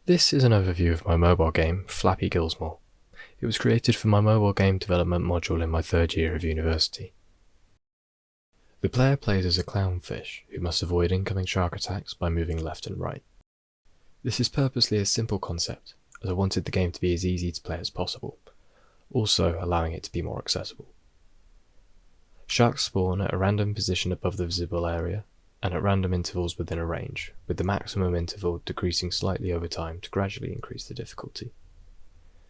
This is an overview of my mobile game, Flappy Gillsmore. It was created for my mobile game development module in my third year of university. The player plays as a clownfish who must avoid incoming shark attacks by moving left and right. This is purposely a simple concept, as I wanted the game to be as easy to play as possible, also allowing it to be more accessible. Sharks spawn at a random position above the visible area, and at random intervals within a range, with the maximum interval decreasing slightly over time to gradually increase the difficulty.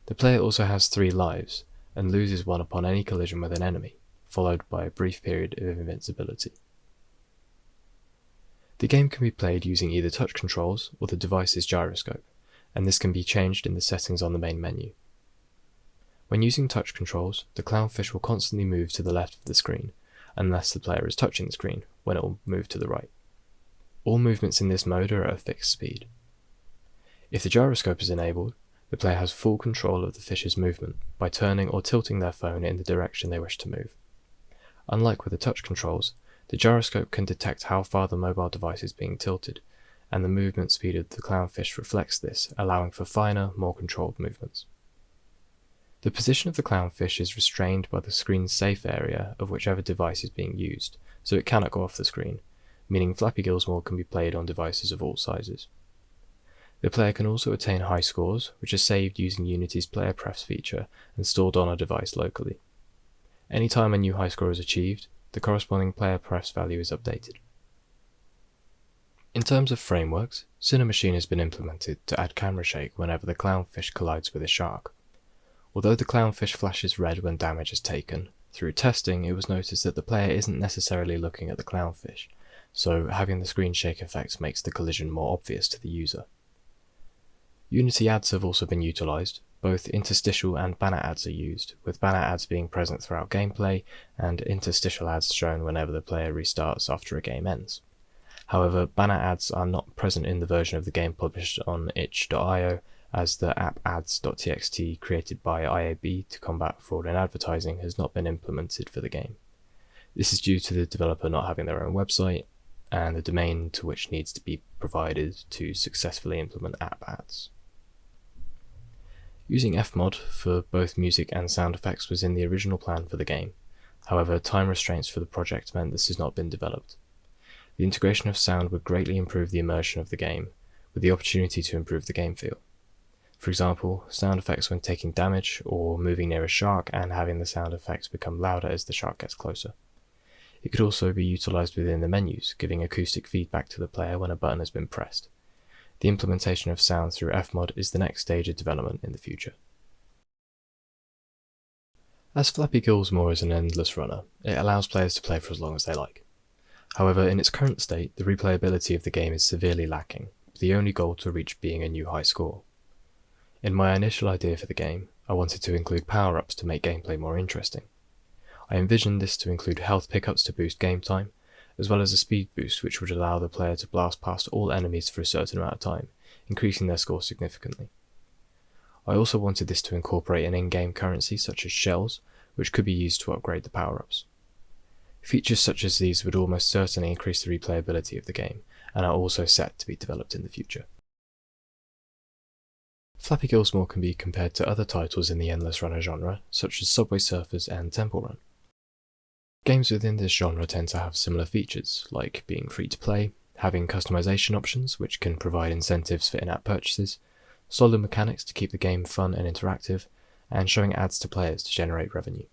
The player also has 3 lives, and loses one upon any collision with an enemy, followed by a brief period of invincibility. The game can be played using either touch controls or the device's gyroscope, and this can be changed in the settings on the main menu. When using touch controls, the clownfish will constantly move to the left of the screen, unless the player is touching the screen, when it will move to the right. All movements in this mode are at a fixed speed. If the gyroscope is enabled, the player has full control of the fish's movement by turning or tilting their phone in the direction they wish to move. Unlike with the touch controls, the gyroscope can detect how far the mobile device is being tilted, and the movement speed of the clownfish reflects this, allowing for finer, more controlled movements. The position of the clownfish is restrained by the screen's safe area of whichever device is being used, so it cannot go off the screen, meaning Flappy Gillsmore can be played on devices of all sizes. The player can also attain high scores, which are saved using Unity's player prefs feature and stored on a device locally. Anytime a new high score is achieved, the corresponding player prefs value is updated. In terms of frameworks, Cinemachine has been implemented to add camera shake whenever the clownfish collides with a shark. Although the clownfish flashes red when damage is taken, through testing it was noticed that the player isn't necessarily looking at the clownfish, so having the screen shake effect makes the collision more obvious to the user. Unity ads have also been utilised. Both interstitial and banner ads are used, with banner ads being present throughout gameplay and interstitial ads shown whenever the player restarts after a game ends. However, banner ads are not present in the version of the game published on itch.io, as the appads.txt created by IAB to combat fraud in advertising has not been implemented for the game. This is due to the developer not having their own website, and the domain to which needs to be provided to successfully implement app ads. Using Fmod for both music and sound effects was in the original plan for the game. However, time restraints for the project meant this has not been developed. The integration of sound would greatly improve the immersion of the game, with the opportunity to improve the game feel. For example, sound effects when taking damage or moving near a shark and having the sound effects become louder as the shark gets closer. It could also be utilised within the menus, giving acoustic feedback to the player when a button has been pressed. The implementation of sound through Fmod is the next stage of development in the future. As Flappy Gillsmore is an endless runner, it allows players to play for as long as they like. However, in its current state, the replayability of the game is severely lacking, with the only goal to reach being a new high score. In my initial idea for the game, I wanted to include power-ups to make gameplay more interesting. I envisioned this to include health pickups to boost game time, as well as a speed boost which would allow the player to blast past all enemies for a certain amount of time, increasing their score significantly. I also wanted this to incorporate an in-game currency such as shells, which could be used to upgrade the power-ups. Features such as these would almost certainly increase the replayability of the game, and are also set to be developed in the future. Flappy Gillsmore can be compared to other titles in the endless runner genre, such as Subway Surfers and Temple Run. Games within this genre tend to have similar features, like being free to play, having customization options which can provide incentives for in-app purchases, solid mechanics to keep the game fun and interactive, and showing ads to players to generate revenue.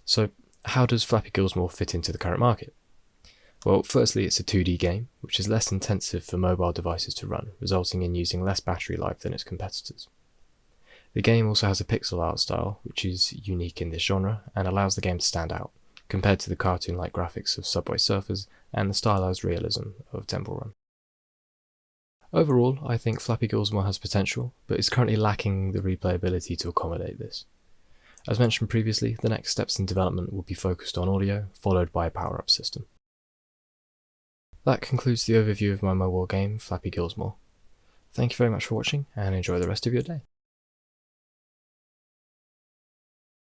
So, how does Flappy Gillsmore fit into the current market? Well, firstly, it's a 2D game, which is less intensive for mobile devices to run, resulting in using less battery life than its competitors. The game also has a pixel art style, which is unique in this genre, and allows the game to stand out, compared to the cartoon-like graphics of Subway Surfers and the stylized realism of Temple Run. Overall, I think Flappy Gillsmore has potential, but is currently lacking the replayability to accommodate this. As mentioned previously, the next steps in development will be focused on audio, followed by a power-up system. That concludes the overview of my mobile game, Flappy Gillsmore. Thank you very much for watching, and enjoy the rest of your day.